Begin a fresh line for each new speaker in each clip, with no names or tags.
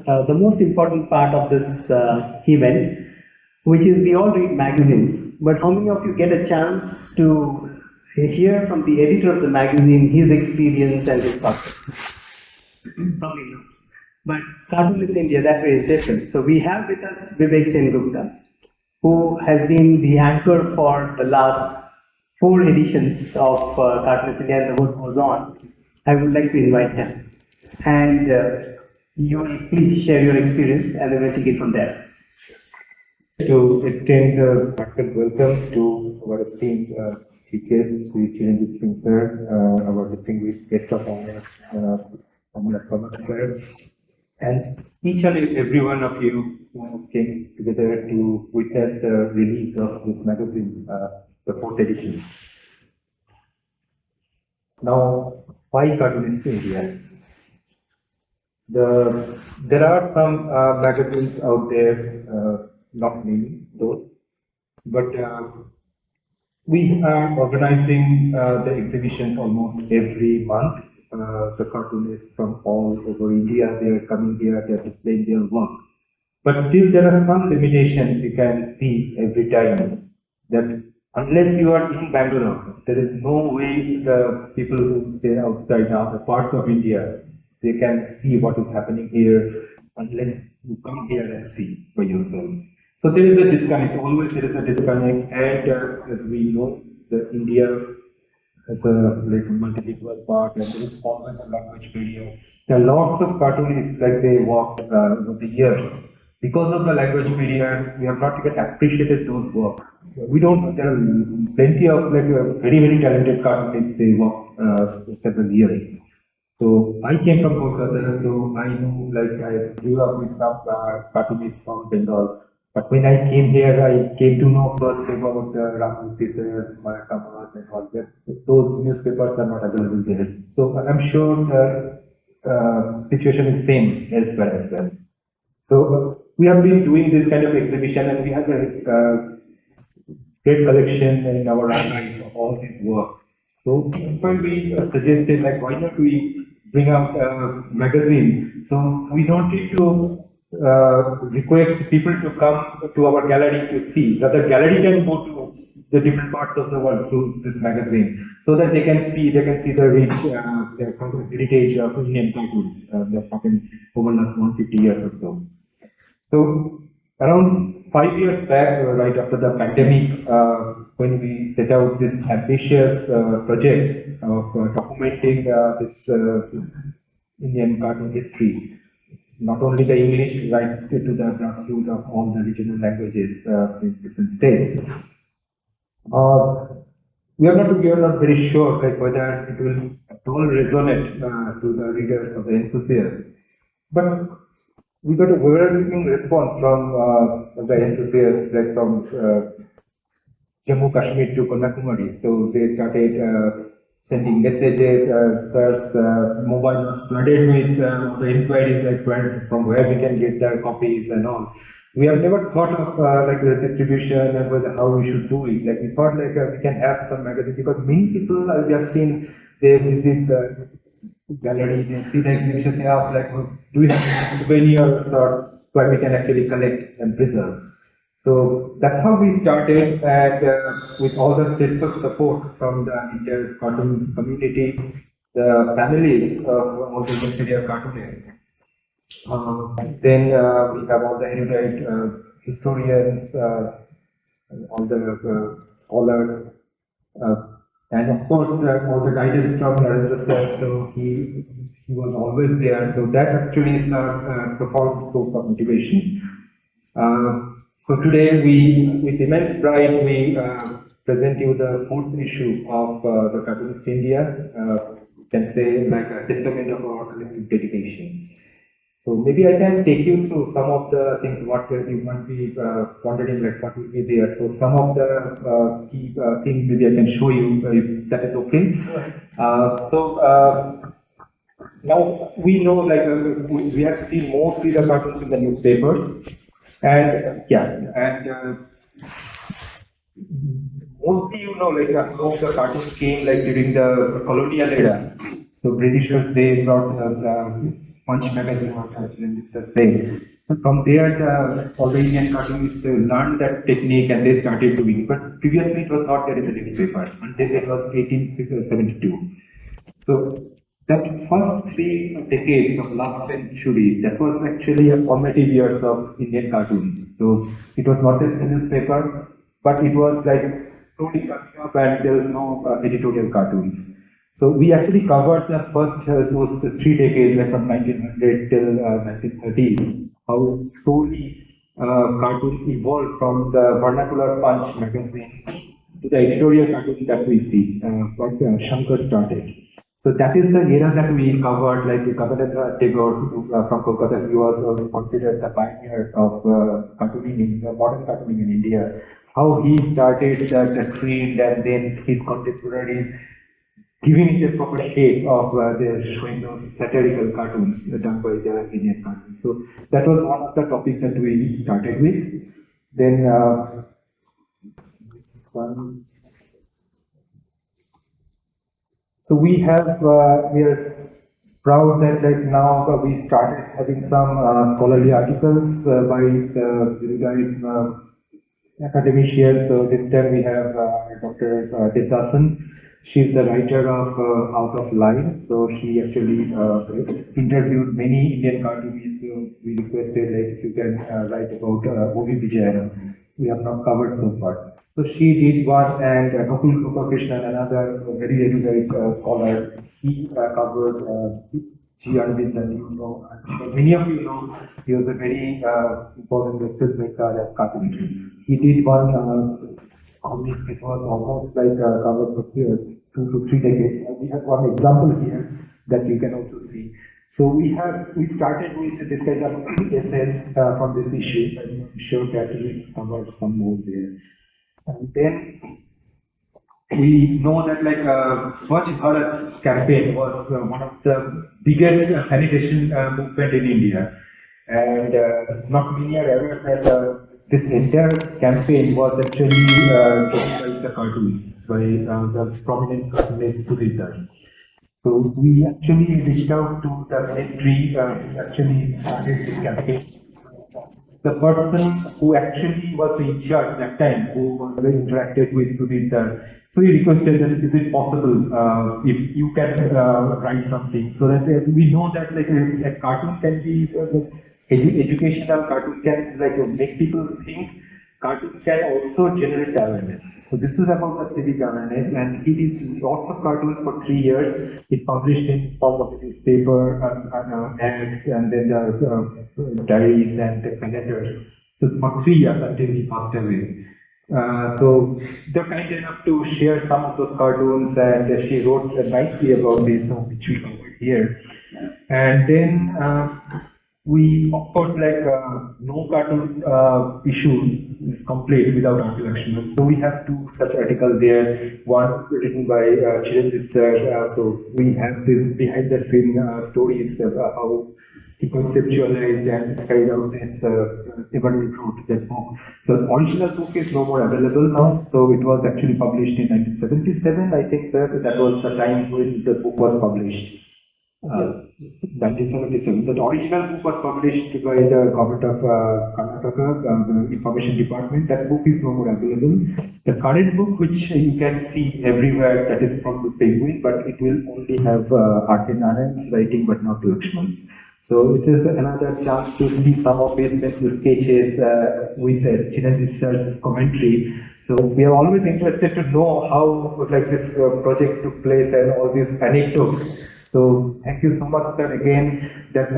the most important part of this event, which is we all read magazines, but how many of you get a chance to hear from the editor of the magazine his experience and his thoughts? Probably not. But Cartoonists India, that way is different. So we have with us Bibek Sengupta, who has been the anchor for the last 4 editions of Cartoonists India, and the work goes on. I would like to invite him. And you will please share your experience and then we'll take it from there.
To extend a heartfelt welcome to our esteemed teachers, Sri Chiranjeev Singh sir, our distinguished guest of honor, Amala sir, and each and every one of you who came together to witness the release of this magazine, the 4th edition. Now, why Cartoonists India? There are some magazines out there, not many though, but we are organizing the exhibitions almost every month. The cartoonists from all over India, they are coming here, they are displaying their work. But still there are some limitations you can see every time, that unless you are in Bangalore, there is no way the people who stay outside other parts of India, they can see what is happening here unless you come here and see for yourself. So there is a disconnect, always there is a disconnect, and as we know, India has a multilingual part, and there is always a language barrier. There are lots of cartoonists, they walked over the years. Because of the language barrier, we have not yet appreciated those work. We don't, there are plenty of very, very talented cartoonists, they work for several years. So I came from Kolkata, so I know, I grew up with some cartoonists from Bengal. But when I came here, I came to know first about Ramurthy sir, Mayakamas and all that. Those newspapers are not available there. So I'm sure the situation is same elsewhere as well. So we have been doing this kind of exhibition, and we have a great collection in our archive of all this work. So we suggested, why not we bring out a magazine? So we wanted to request people to come to our gallery to see, that the gallery can go to the different parts of the world through this magazine, so that they can see the rich heritage of Indian cartoons that happened over the last 150 years or so. So around 5 years back, right after the pandemic, when we set out this ambitious project of documenting this Indian cartoon history, not only the English, right to the grassroots of all the regional languages in different states. We are not very sure whether it will at all resonate to the readers or the enthusiasts. But we got a overwhelming response from the enthusiasts, from Jammu Kashmir to Kanyakumari. So they started sending messages, mobile was flooded with the inquiries from where we can get the copies and all. We have never thought of the distribution and how we should do it. We thought we can have some magazines, because many people we have seen, they visit the gallery, they see the exhibition, they ask do we have souvenirs or where we can actually collect and preserve. So that's how we started, and with all the steadfast support from the Indian cartoons community, the families of all the Indian cartoonists. Then we have all the erudite historians, all the scholars, and of course all the guidance from Narendra sir. So he was always there. So that actually is a profound source of motivation. So today, with immense pride, we present you the 4th issue of the Cartoonists India. You can say a testament of our collective dedication. So maybe I can take you through some of the things what you might be wondering, what will be there. So some of the key things maybe I can show you if that is okay. Now we know we have seen mostly the cartoons in the newspapers. And mostly how the cartoons came during the colonial era. So Britishers, they brought Punch magazine or Children's thing. So from there, all the Indian cartoonists learned that technique and they started doing it. But previously, it was not there in the newspaper until it was 1872. So that first 3 decades of last century, that was actually a formative years of Indian cartoons. So it was not in the newspaper, but it was like slowly coming up and there was no editorial cartoons. So we actually covered the first those 3 decades, like from 1900 till 1930s, how slowly cartoons evolved from the vernacular Punch magazine to the editorial cartoon that we see, what Shankar started. So that is the era that we covered, like Kabalendra Tagore from Kolkata. He was considered the pioneer of cartooning modern cartooning in India. How he started the trend and then his contemporaries giving it a proper shape of showing those satirical cartoons done by the Indian cartoons. So that was one of the topics that we started with. Then one. So we are proud that like now we started having some scholarly articles by the erudite academicians. So this time we have Dr. Devasan. She's the writer of Out of Line. So she actually interviewed many Indian cartoonists. So we requested like if you can write about O.V. Vijayan. We have not covered so far. So she did one, and Gokul Krishnan, another very erudite scholar, he covered G. Aravindan. You know, I'm sure many of you know, he was a very important filmmaker and cartoonist. He did one comics. It was almost like covered for 2 to 3 decades. We have one example here that you can also see. So we started with this kind of essays from this issue, and I'm sure that we covered some more there. And then we know that like Swachh Bharat campaign was one of the biggest sanitation movement in India, and not many are aware that this entire campaign was actually taken by the cartoons by the prominent cartoonist Sudhir. So we actually reached out to the ministry, actually started this campaign. The person who actually was in charge that time, who interacted with Sudhir, so he requested that is it possible if you can write something, so that we know that like a cartoon can be educational, cartoon can like make people think, cartoon can also generate awareness. So this is about the civic awareness, and he did lots of cartoons for 3 years. It published in form of the newspaper, ads, and then the diaries and the calendars. So for 3 years until he passed away. So they're kind enough to share some of those cartoons, and she wrote nicely about this, which we covered here. And then we, of course, like no cartoon issue is complete without Aunty Lakshman. So we have 2 such articles there. One written by Chiranjeev sir. So we have this behind the scene stories of how he conceptualized and carried out this Everly wrote that book. So the original book is no more available now. So it was actually published in 1977, I think, sir. That was the time when the book was published. 1977. The original book was published by the government of Karnataka, the information department. That book is no more available. The current book, which you can see everywhere, that is from the Penguin, but it will only have R.K. Narayan's writing, but not Lakshman's. So it is another chance to see some of his pencil sketches with Chiranjeev sir's commentary. So we are always interested to know how like this project took place and all these anecdotes. So thank you so much, sir, again, that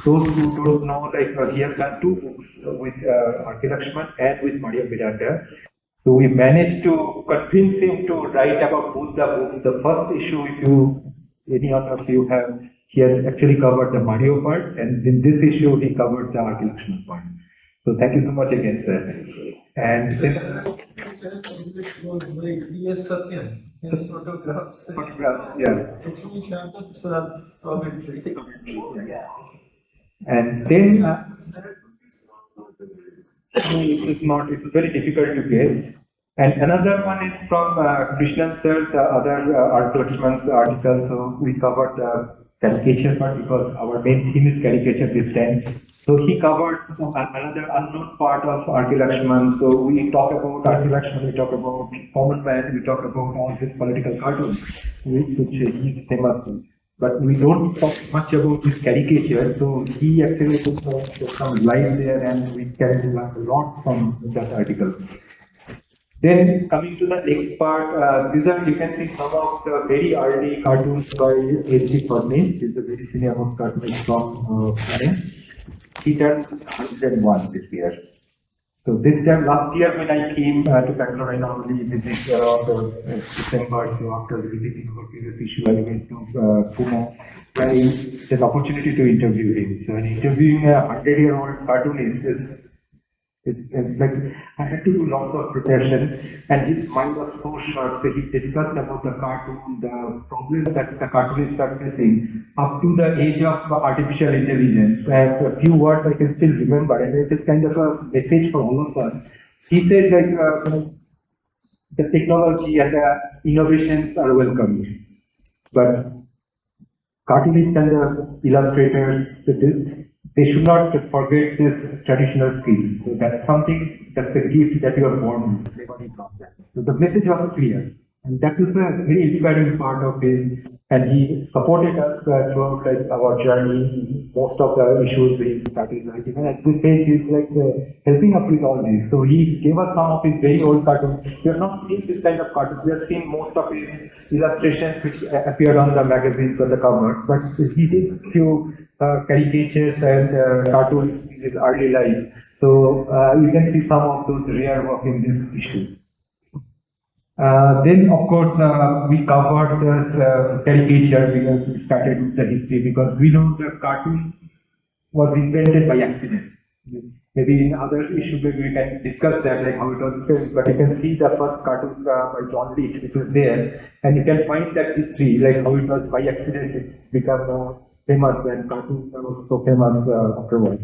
those who don't know, like he has done 2 books with R.K. Lakshman and with Maria Miranda. So we managed to convince him to write about both the books. The first issue, if any of you have, he has actually covered the Mario part, and in this issue he covered the R.K. Lakshman part. So thank you so much again, sir. And then
Yes, Satyan. His photographs.
Photographs, yeah.
Actually, Shantan Sir's commentary.
Yeah. And then it's very difficult to get. And another one is from Krishnan sir, the other R.K. Lakshman's article. So we covered the caricature part because our main theme is caricature this time. So he covered another unknown part of R.K. Lakshman. So we talk about R.K. Lakshman, we talk about Common Man, we talk about all his political cartoons, which he is famous for. But we don't talk much about his caricature. So he actually took some light there, and we can learn a lot from that article. Then coming to the next part, these are, you can see some of the very early cartoons by H.G. Furney. He's a very senior most cartoonist from Pune. He turned 101 this year. So this time, last year when I came to Bangalore, I normally visit around December, so after releasing our previous issue, I went to Pune. I had an opportunity to interview him. So interviewing a 100-year-old cartoonist is it's like I had to do lots of preparation, and his mind was so sharp. So he discussed about the cartoon, the problems that the cartoonists are facing up to the age of artificial intelligence. And a few words I can still remember, and it is kind of a message for all of us. He said like the technology and the innovations are welcome, but cartoonists and the illustrators, they should not forget this traditional skills. So that's something, that's a gift that you are born with. So the message was clear. And that is a very inspiring part of his, and he supported us throughout like our journey. Most of the issues we started writing, and at this stage he's like helping us with all this. So he gave us some of his very old cartoons. We have not seen this kind of cartoons. We have seen most of his illustrations which appeared on the magazines on the cover, but he did few caricatures and cartoons in his early life. So you can see some of those rare work in this issue. Then, of course, we covered this caricature. We started with the history because we know the cartoon was invented by accident. Maybe in other issues maybe we can discuss that, like how it was built. But you can see the first cartoon by John Leach, which was there, and you can find that history, like how it was by accident it became famous, and cartoon was so famous afterwards.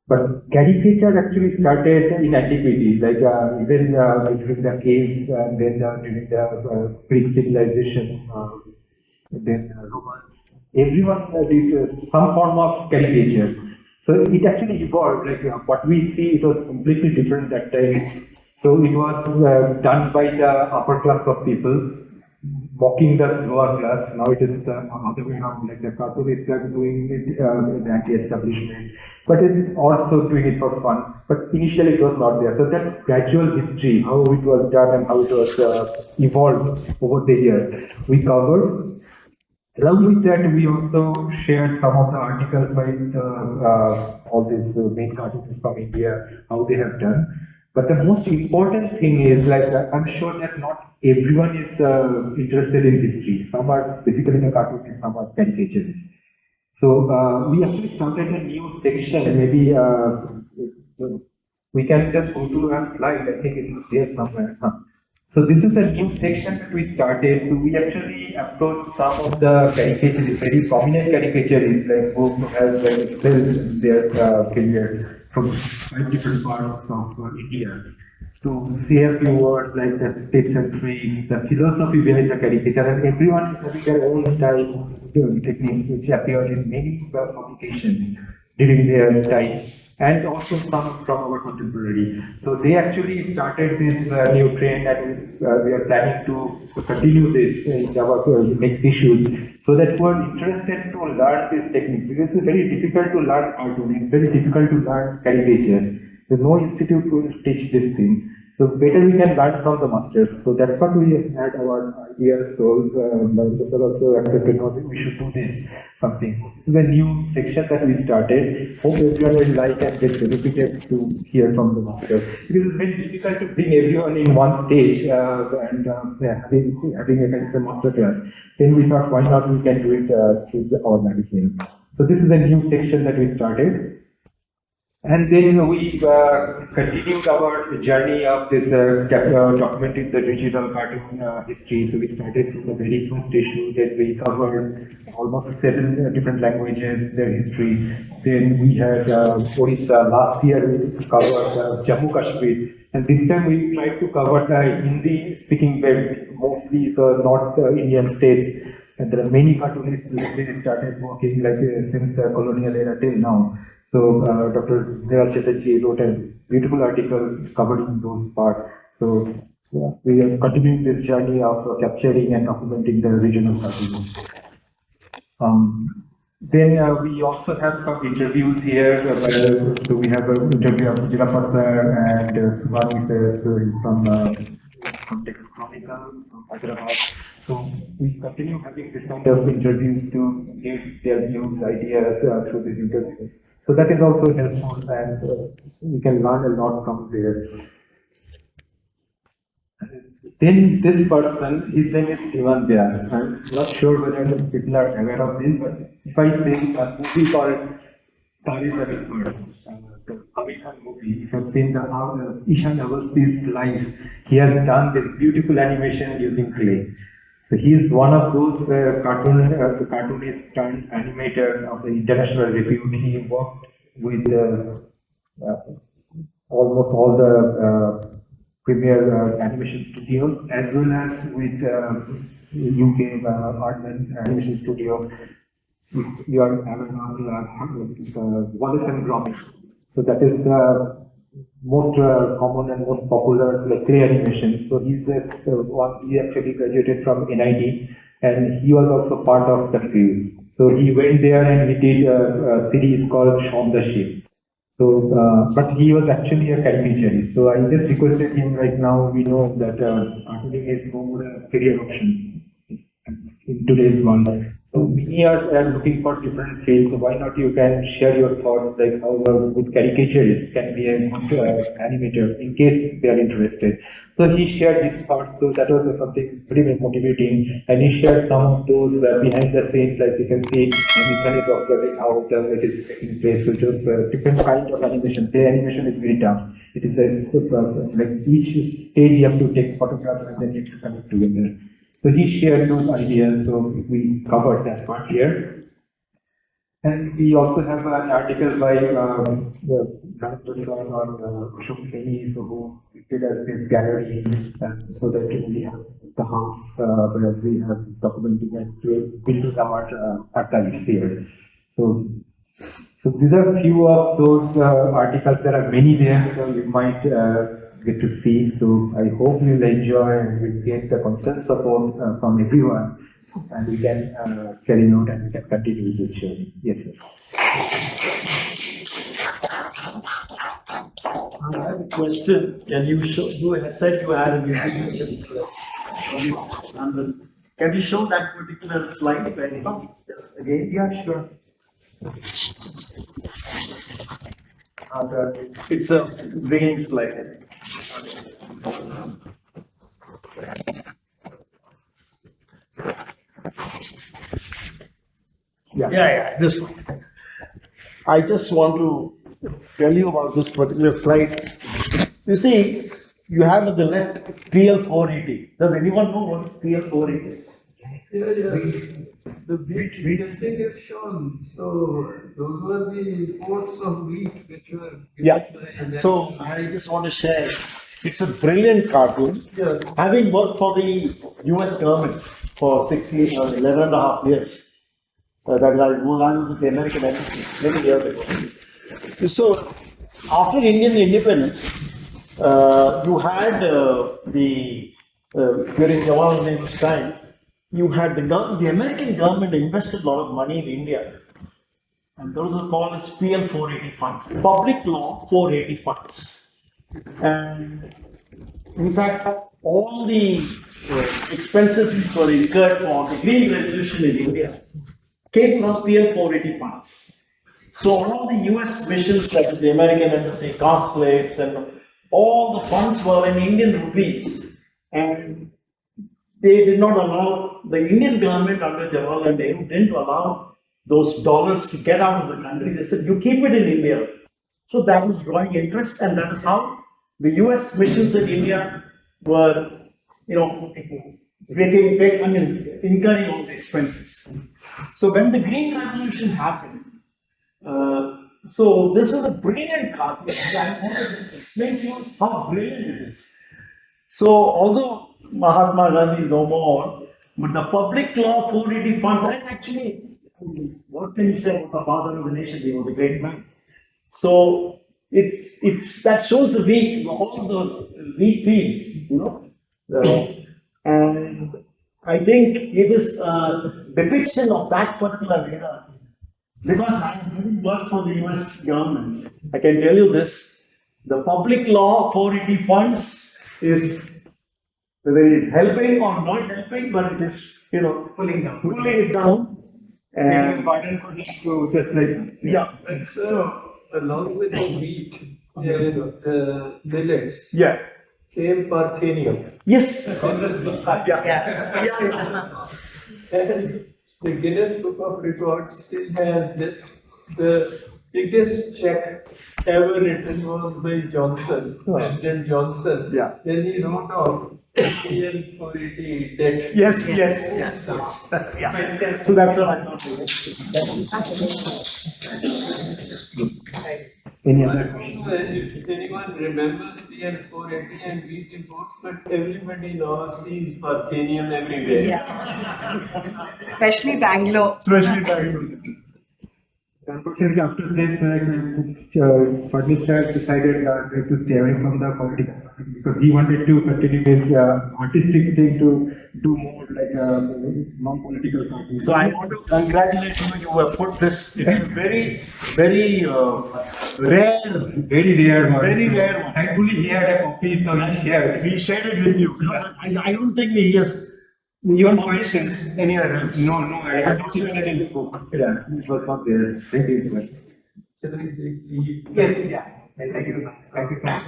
But caricature actually started in antiquity, like even during the caves, and then during the Greek civilization, then Romans. Everyone did some form of caricatures. So it actually evolved. Like what we see, it was completely different that time. So it was done by the upper class of people, mocking the lower class. Now it is the other way around, like the cartoonists are doing it in anti-establishment, but it's also doing it for fun. But initially it was not there. So that gradual history, how it was done and how it was evolved over the years, we covered. Along with that, we also shared some of the articles by all these main cartoonists from India, how they have done. But the most important thing is, like, I'm sure that not everyone is interested in history. Some are basically the cartoonists, some are caricaturists. So we actually started a new section. Maybe we can just go to a slide. I think it is there somewhere. So this is a new section that we started. So we actually approached some of the caricaturists, very prominent caricaturists, like who have built their career from 5 different parts of India, to say a few words like the tips and tricks, the philosophy behind the caricature, and everyone is having their own style techniques which appeared in many publications during their time, and also some from our contemporary. So they actually started this new trend, and we are planning to continue this in our next issues, so that who are interested to learn this technique, because it's very difficult to learn cartooning, it's very difficult to learn caricatures. There's no institute who will teach this thing. So better we can learn from the masters. So that's what we had our ideas. So Professor also accepted, no, we should do this something. So this is a new section that we started. Hope everyone will like and get benefited to hear from the masters. Because it's very difficult to bring everyone in one stage and having a kind of a master class. Then we thought, why not we can do it through our magazine. So this is a new section that we started. And then we continued our journey of this documenting the regional cartoon history. So we started from the very first issue, that we covered almost 7 different languages, their history. Then we had Odisha. Last year we covered Jammu Kashmir. And this time we tried to cover the Hindi-speaking belt, mostly the North Indian states. And there are many cartoonists who really started working like since the colonial era till now. So Dr. Dayal Chatterjee wrote a beautiful article covering those parts. So yeah, we are continuing this journey of capturing and documenting the regional cartoons. Then we also have some interviews here. So we have an interview of Jilapa sir and Subhani sir, who is from Deccan Chronicle, from Hyderabad. So we continue having this kind of interviews to give their views, ideas through these interviews. So that is also helpful, and we can learn a lot from there. Then this person, his name is Ivan Vyas. I'm not sure whether the people are aware of him, but if I say a movie called Tare Zameen Par, the Amir Khan movie, if you've seen how Ishan Awasthi's life, he has done this beautiful animation using clay. So he is one of those cartoonist turned animator of the international repute. He worked with almost all the premier animation studios, as well as with UK Artman's animation studio. You are Wallace and Gromit. So that is the most common and most popular like clay animation. So he's one. He actually graduated from NIT, and he was also part of the crew. So he went there and he did a series called Shaun the Sheep. So, but he was actually a caricaturist. So I just requested him right now. We know that cartooning is more a career option in today's world. So we are looking for different fields. So why not you can share your thoughts, like how a good caricaturist can be a good animator in case they are interested. So he shared his thoughts. So that was something pretty motivating. And he shared some of those behind the scenes, like you can see, Ethan is observing how it is taking place, which is different kind of animation. The animation is very tough. It is like each stage you have to take photographs and then you have to connect together. So he shared those ideas, so we covered that part here. And we also have an article by Dr. Son or Ashok Keni, so who did as this gallery, so that we have the house where we have documented and building our archives here. So these are a few of those articles. There are many there, so you might get to see. So I hope you'll enjoy and will get the constant support from everyone, and we can carry on and we can continue with this journey. Yes, sir.
I have a question. Can you show? You had said you had an information. Can you show that particular slide? Yes, again.
Yeah, sure.
It's a beginning slide. Yeah. This one. I just want to tell you about this particular slide. You see, you have at the left PL 480. Does anyone know what is PL 480?
Yeah. The wheat testing is shown. So those were the ports of wheat which were.
Yeah. So I just want to share. It's a brilliant cartoon.
Yeah.
Having worked for the US government for 11 and a half years, that I was with the American Embassy many years ago. So after Indian independence, you had during Jawaharlal Nehuru's time, you had the American government invested a lot of money in India, and those are called as PL 480 funds, Public Law 480 funds. And in fact, all the expenses which were incurred for the Green Revolution in India came from PL 480 funds. So all the US missions, like the American Embassy, consulates, and all the funds were in Indian rupees, and they did not allow, the Indian government under Jawaharlal Nehru didn't allow those dollars to get out of the country. They said, you keep it in India. So that was drawing interest, and that is how the US missions in India were, incurring all the expenses. So when the Green Revolution happened, so this is a brilliant cartoon. I want to explain to you how brilliant it is. So although Mahatma Gandhi is no more, But the public law 480 funds, and actually, what can you say about the father of the nation? He was a great man. So that shows the wheat, all the wheat fields, and I think it is a depiction of that particular era. Because I haven't worked for the US government, I can tell you this: the public law 480 funds is whether it's helping or not helping, but it is pulling it down.
Getting a pardon for him to just like
Yeah.
So, along with the wheat and the millets
Yeah.
came Parthenium.
Yes.
And the Guinness Book of Records still has this. The biggest check ever written was by Johnson, President Johnson.
Yeah.
Then he wrote off Indian 480 debt.
Yes. Yeah. So that's what I thought.
any
I
other
don't know if anyone remembers PN 480 and wheat imports, but everybody now sees Parthenium everywhere.
Yeah. Especially Bangalore.
Especially Bangalore.
Unfortunately, after this, Fadlis has decided to stay away from the politics because he wanted to continue his artistic thing to do more like non-political cartoons.
So I want to congratulate you. You have put this. It's a very, very rare,
Very rare one.
very rare one.
Thankfully, he had a copy, so he shared.
We shared it with you. I don't think he has.
You won't find this anywhere else. No, I have not seen it in this book.
Yeah.
It was not there. Thank you so much.
Shall we take the-
Yes, yeah. Thank you so much. Thank you so much.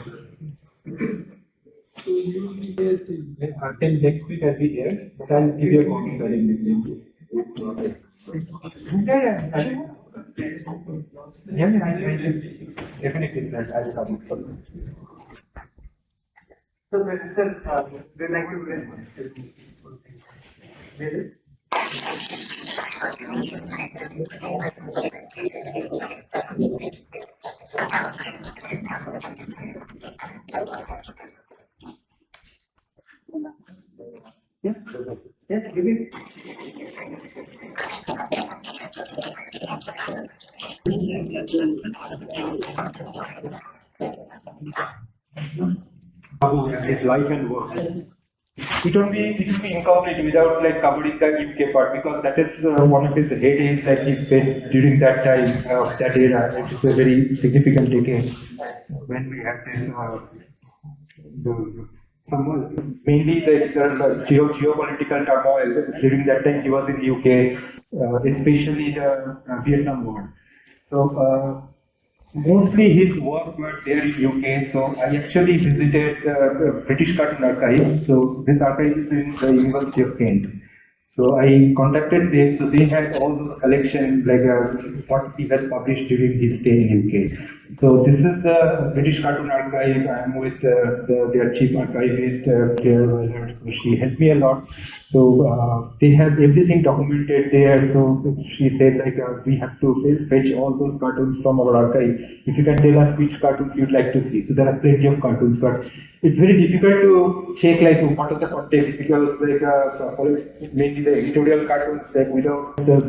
So you will be here till
Till next week, I'll be here. But I'll give you a copy suddenly. Yeah, I definitely, sir. I'll come for you. So, sir, we'd like to yeah, give it. His life and work. It will be incorporated without like covering the UK part because that is one of his heydays that he spent during that time of that era. It is a very significant decade when we had this mainly the geopolitical turmoil during that time. He was in UK, especially the Vietnam War. So. Mostly his work were there in UK, so I actually visited the British Cartoon Archive. So this archive is in the University of Kent. So I contacted them, so they had all those collections like what he has published during his stay in UK. So this is the British Cartoon Archive. I'm with their chief archivist, Claire Weller. So she helped me a lot. So they have everything documented there. So she said like we have to fetch all those cartoons from our archive. If you can tell us which cartoons you'd like to see. So there are plenty of cartoons, but it's very difficult to check like what is the context because like mainly the editorial cartoons like without this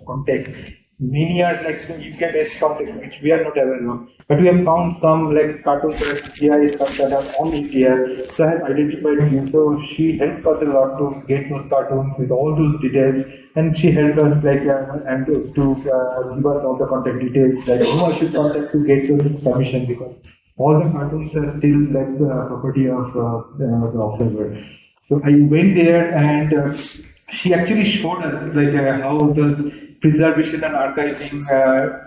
context. Many are like UK based context which we are not aware of. But we have found some like cartoons that are on India. So I have identified him. So she helped us a lot to get those cartoons with all those details, and she helped us like and to give us all the contact details like who I should contact to get those permission because all the cartoons are still like the property of the observer. So I went there and she actually showed us like how does preservation and archiving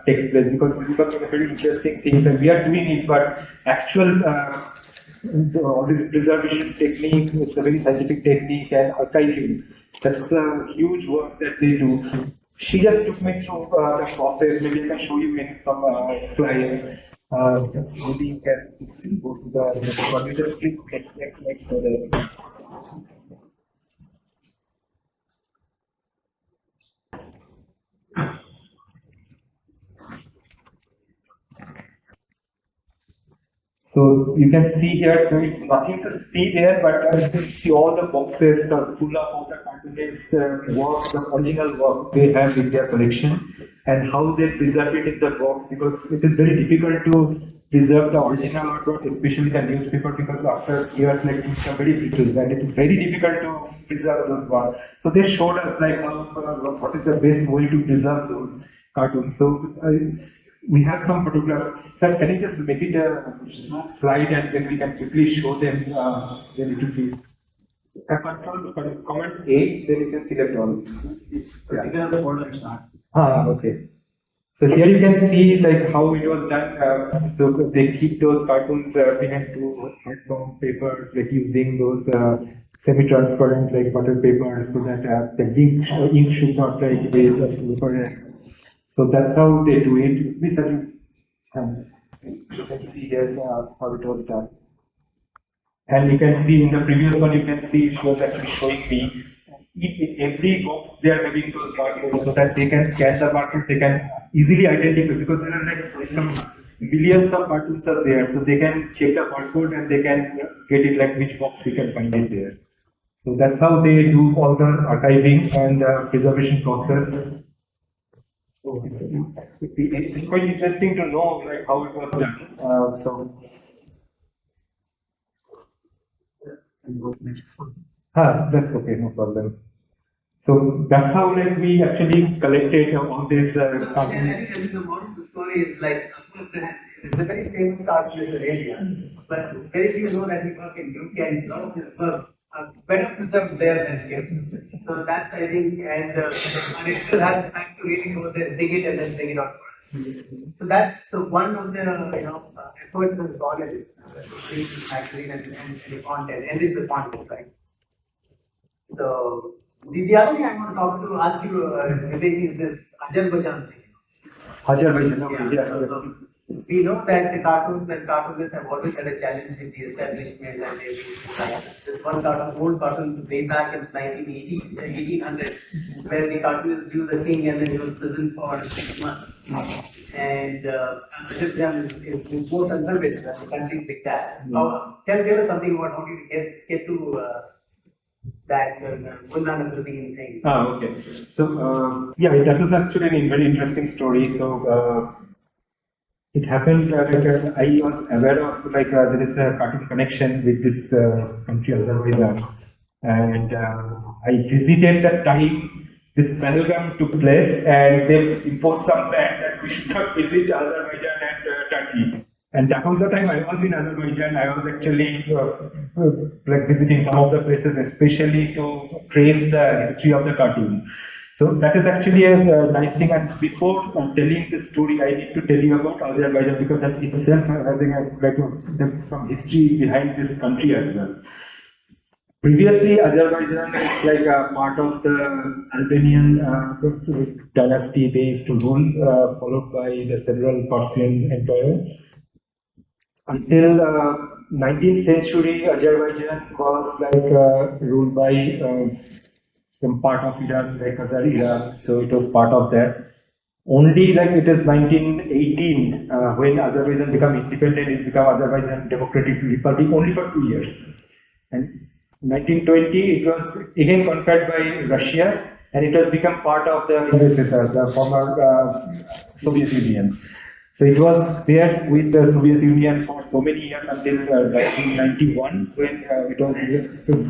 takes place because this is a very interesting thing that we are doing it, but actual all this preservation technique, it's a very scientific technique and archiving. That's a huge work that they do. She just took me through the process. Maybe I can show you in some slides. Maybe you can just go to the next one. You just click next. So the, So you can see here, so it's nothing to see there, but you can see all the boxes are full of all the cartoonist work, the original work they have in their collection, and how they preserve it in the box, because it is very difficult to preserve the original artwork, especially the newspaper, because after years like it's very brittle and it is very difficult to preserve those works. So they showed us like how, what is the best way to preserve those cartoons. So we have some photographs. Sir, can you just make it a slide and then we can quickly show them then it will be. Control comment A, then you can select all. Okay. So here you can see like how it was done. So they keep those cartoons behind two hardbound papers, like using those semi-transparent like butter paper, so that the ink should not like waste the paper. So that's how they do it. You can see here how it was done. And you can see in the previous one, you can see it was actually showing me in every box they are having those barcodes so that they can scan the barcode, they can easily identify, because there are like some millions of cartoons are there, so they can check the barcode and they can get it like which box we can find it there. So that's how they do all the archiving and preservation process. So it's quite interesting to know like how it was done. That's okay, no problem. So that's how like we actually collected all this.
I think the moral of the story is like, it's a very famous cartoonist in India, but very few know that he worked in UK and a lot of his work are better preserved there than here. So that's, I think, and editor has time to really go there, dig it and then bring it out for us. So that's one of the efforts that has gone in the magazine and the content, enrich the content, right? So the other thing I want to ask you, Vivek, is this Azerbaijan thing.
Azerbaijan,
okay. Yeah, so we know that the cartoons and cartoonists have always had a challenge with the establishment, and there's one cartoon, old cartoon way back in 1800s, where the cartoonist drew the king and then he was imprisoned for 6 months. And Azerbaijan is more conservative than the countries like that. Tell us something about how did you get to that Nasruddin thing.
Okay. So yeah, that was actually a very interesting story. So it happened like I was aware of like there is a cartoon connection with this country Azerbaijan, and I visited that time this Pahalgam took place, and they imposed some ban that we should not visit Azerbaijan and Turkey. And that was the time I was in Azerbaijan. I was actually like visiting some of the places, especially to trace the history of the cartoon. So that is actually a nice thing. And before telling this story, I need to tell you about Azerbaijan, because that itself has there's some history behind this country as well. Previously, Azerbaijan is like a part of the Albanian dynasty they used to rule, followed by the several Persian empire. Until 19th century, Azerbaijan was like ruled by some part of Iran, like Azari Iran, so it was part of that. Only like it is 1918 when Azerbaijan became independent, it became Azerbaijan Democratic Republic only for 2 years. And 1920 it was again conquered by Russia, and it has become part of the USSR, the former Soviet Union. So it was there with the Soviet Union for so many years until 1991, when it was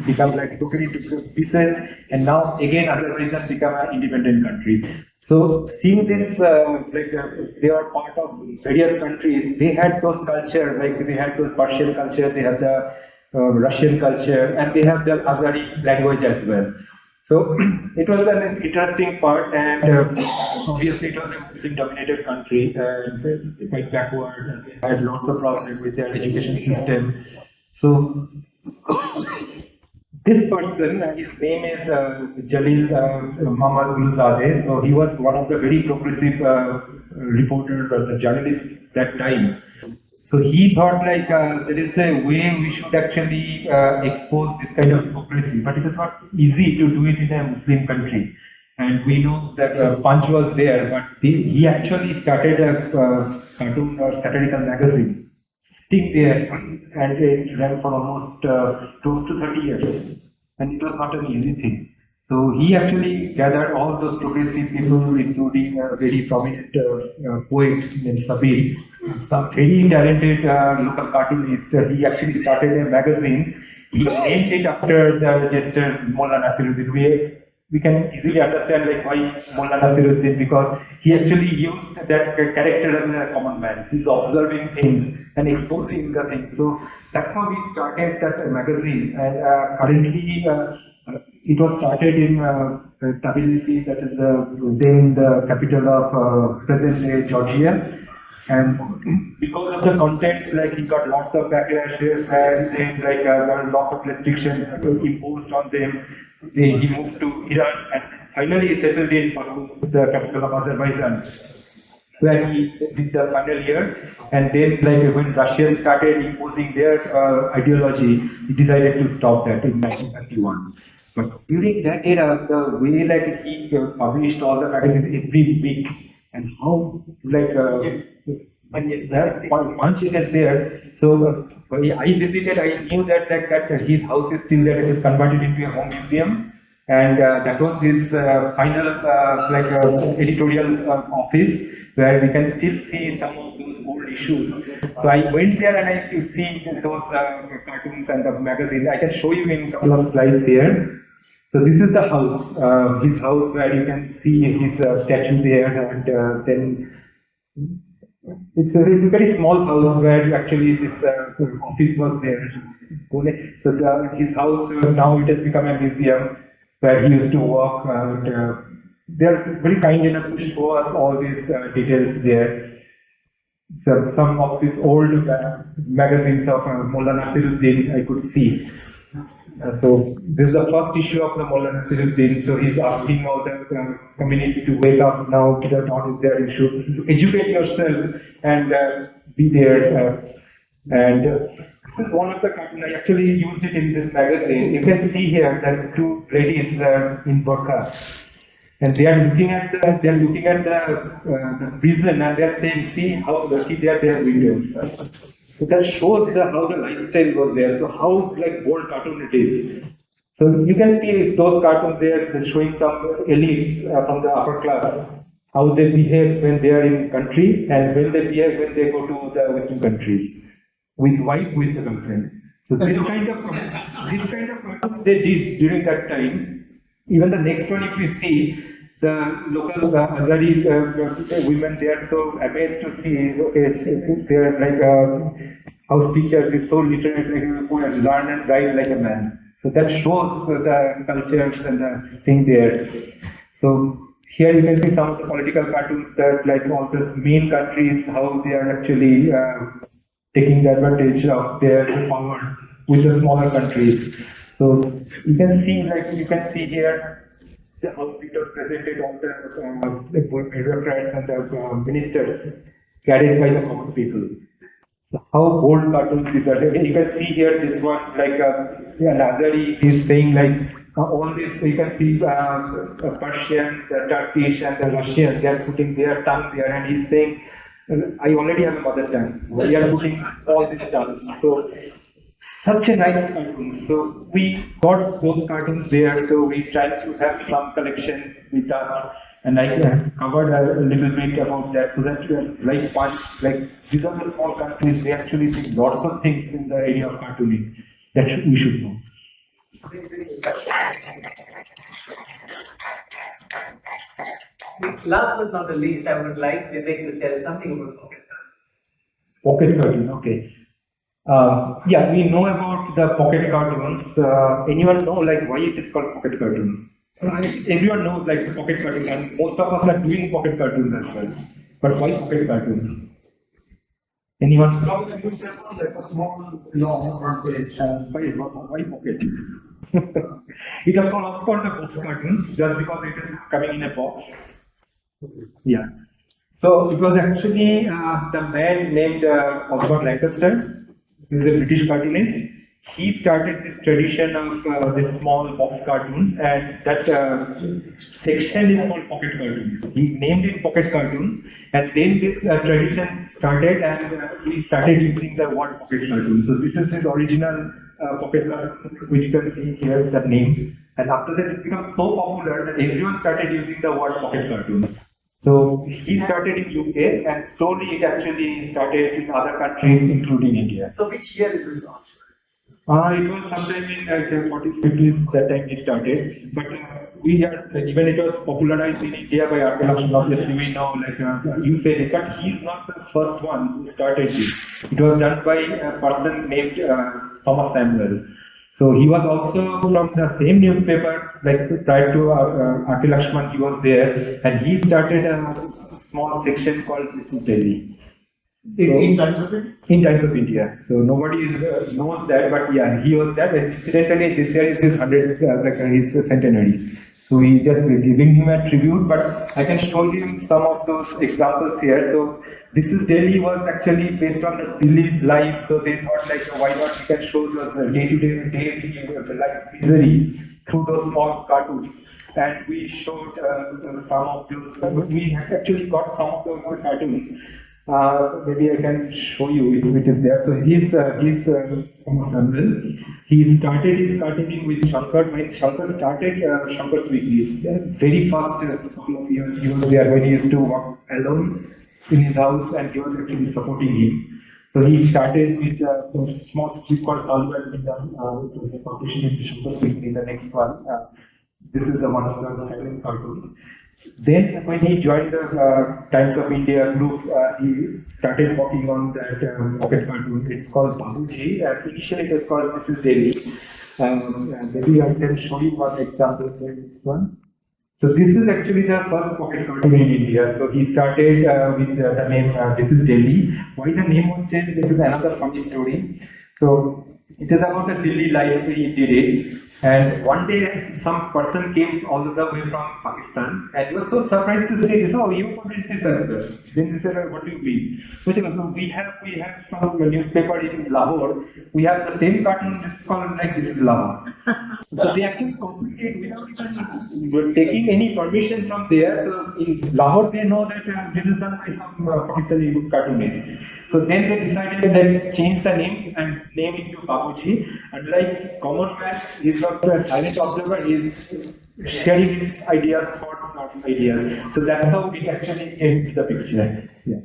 become like broken into pieces, and now again Azerbaijan become an independent country. So seeing this, they are part of various countries. They had those culture, like they had those Persian culture, they have the Russian culture, and they have the Azari language as well. So it was an interesting part, and obviously it was a Muslim-dominated country and quite backward, and they had lots of problems with their education system. So this person, his name is Jalil Muhammad Gulzadeh. So he was one of the very progressive reporters or the journalists that time. So he thought like there is a way we should actually expose this kind of hypocrisy, but it is not easy to do it in a Muslim country. And we know that Punch was there, but he actually started a cartoon or satirical magazine sitting there, and it ran for almost close to 30 years, and it was not an easy thing. So he actually gathered all those progressive people, including a very prominent poet named Sabir, some very talented local cartoonist. He actually started a magazine. He named it after the gesture Mullah Nasiruddin. We can easily understand like why Mullah Nasiruddin, because he actually used that character as a common man. He's observing things and exposing the things. So that's how we started that magazine. And currently, it was started in Tbilisi, that is then the capital of present-day Georgia. And because of the content, like he got lots of backlashes, and then like there were lots of restrictions imposed on them. He moved to Iran, and finally he settled in Baku, the capital of Azerbaijan, where he did the final year. And then, like when Russians started imposing their ideology, he decided to stop that in 1991. But during that era, the way like he published all the magazines every week, and how like punch it is there. So I visited, I knew that his house is still there. It is converted into a home museum, and that was his final editorial office, where we can still see some of those old issues. So I went there and I could see those cartoons and the magazine. I can show you in a couple of slides here. So this is the house, his house, where you can see his statue there, and then it's a very small house where actually this office was there. So his house, now it has become a museum where he used to work, and they are very kind enough to show us all these details there. So some of these old magazines of Mullah Nasiruddin I could see. So this is the first issue of the Mullah Nasiruddin. So he's asking all the community to wake up now. The dawn is there. You should educate yourself and be there. And this is one of the cartoons. I actually used it in this magazine. You can see here that two ladies in burqa, and they are looking at the prison, and they are saying, "See how dirty their windows." So that shows how the lifestyle was there. So how like bold cartoon it is. So you can see those cartoons there showing some elites from the upper class, how they behave when they are in country and when they behave when they go to the Western countries, with wife, with the girlfriend. So this kind of cartoons they did during that time. Even the next one, if you see, the local Azari women, they are so amazed to see, okay, they are like house teachers is so literate, like you go and learn and write like a man. So that shows the cultures and the thing there. So here you can see some of the political cartoons that like all the main countries, how they are actually taking the advantage of their power with the smaller countries. So you can see here how Peter presented all the bureaucrats and the ministers carried by the common people. So how bold cartoons these are. You can see here this one, like Nazari is saying like all this. You can see Persian, the Turkish, and the Russian. They are putting their tongue there, and he's saying, "I already have a mother tongue. We are putting all these tongues." So such a nice cartoon. So we got those cartoons there, so we tried to have some collection with us, and I covered a little bit about that, so that like these are the small countries, they actually do lots of things in the area of cartooning that we should know.
Last but not the least, I would like Bibek to tell something about pocket cartoons.
Pocket cartoon, okay. Yeah, we know about the pocket cartoons. Anyone know like why it is called pocket cartoon? Everyone knows like the pocket cartoon, and most of us are doing pocket cartoons as well. But why pocket cartoon? Anyone?
Like a small, long front page.
Why pocket? It was called the box cartoon just because it is coming in a box. Yeah. So it was actually the man named Osborne Lancaster. He is a British cartoonist. he started this tradition of this small box cartoon, and that section is called pocket cartoon. He named it pocket cartoon, and then this tradition started, and he started using the word pocket cartoon. So this is his original pocket cartoon, which you can see here, the name. And after that, it became so popular that everyone started using the word pocket cartoon. So he started in UK, and slowly it actually started in other countries, including India.
So which year is this launch?
It was sometime in 40s, 50s, that time it started. But we had, even it was popularized in India by Archelakshan, obviously we know, you said it, but he's not the first one who started this. It was done by a person named Thomas Samuel. So he was also from the same newspaper, like prior to Archelakshan, he was there, and he started a small section called This is Delhi.
In Times of India?
In Times of India. So nobody knows that, but yeah, he was that. And incidentally, this year is his 100th, his centenary. So we just giving him a tribute, but I can show him some of those examples here. So This is Delhi was actually based on the Delhi's life, so they thought like why not we can show those day-to-day life misery through those small cartoons. And we showed some of those. We actually got some of those cartoons. Maybe I can show you if it is there. So he's Thomas Samuel. He started his cartooning with Shankar. When Shankar started Shankar's Weekly, very first couple of years he was there when he used to work alone in his house, and he was actually supporting him. So he started with a small strip called Kalu and Vidam, which was published in Shankar's Weekly. The next one, this is the one of the silent cartoons. Then when he joined the Times of India group, he started working on that pocket cartoon. It's called Babuji. Initially it was called This is Delhi. Maybe I can show you one example for this one. So this is actually the first pocket cartoon in India. So he started with the name This is Delhi. Why the name was changed? This is another funny story. So it is about the Delhi life he did it. And one day some person came all the way from Pakistan and he was so surprised to say this, oh, you published this as well. Then he said, what do you mean? So we have some newspaper in Lahore. We have the same cartoon just called like This is Lahore. So they actually complicate without even taking any permission from there. So in Lahore they know that this is done by some Pakistani cartoonist. So then they decided let's change the name and name it to Babuji. And like common man, he's not a silent observer, he's sharing his ideas, thoughts, not ideas. So that's how we actually came to the picture. Yeah.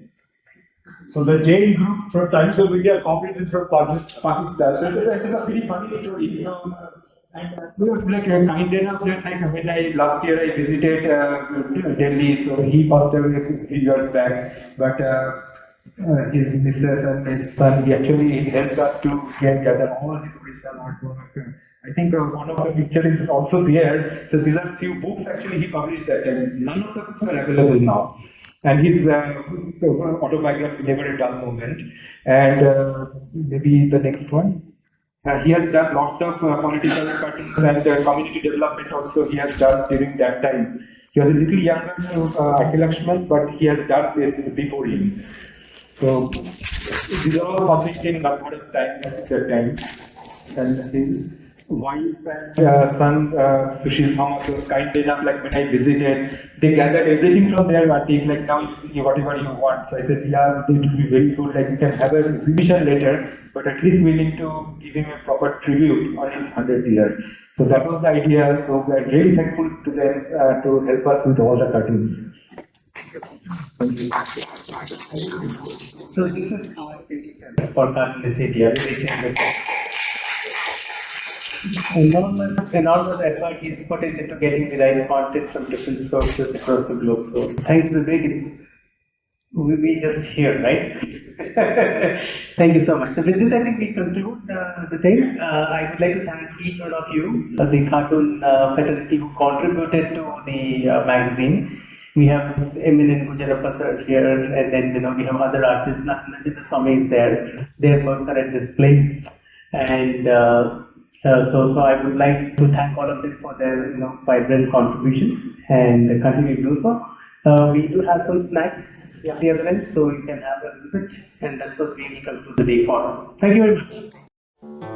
So the Jain group from Times of India copied it from Pakistan.
So it is a very funny story. So and we were like kind enough that like when last year I visited Delhi, so he passed away a few years back, but his missus and his son, he actually helped us to gather all his original artwork. I think one of the pictures is also there. So these are few books actually he published that time. None of the books are available now. And his autobiography, Never a Dull Moment. And maybe the next one. He has done lots of political cartoons and community development also he has done during that time. He was a little younger than Akilakshman, but he has done this before him. So these are all published in Kannada Times at that time. And his wife and son Sushil Thomas was kind enough, like when I visited, they gathered everything from their attic, like now you see whatever you want. So I said, yeah, it will be very good, like we can have an exhibition later, but at least we need to give him a proper tribute on his 100th year. So that was the idea. So we are really thankful to them to help us with all the cartoons. Thank you. So this is our editor for Cartoonists India. Enormous effort is put into getting the right content from different sources across the globe. So thanks to Bibek, we just here, right? Thank you so much. So with this, I think we conclude the thing. I would like to thank each one of you, the cartoon fraternity who contributed to the magazine. We have eminent Gujarappa sir here, and then we have other artists. Nanjita Swami is there. Their works are at display, and so I would like to thank all of them for their vibrant contribution and continue to do so. We do have some snacks at the other end, so you can have a little bit, and that's what we will conclude the day for. Thank you very much.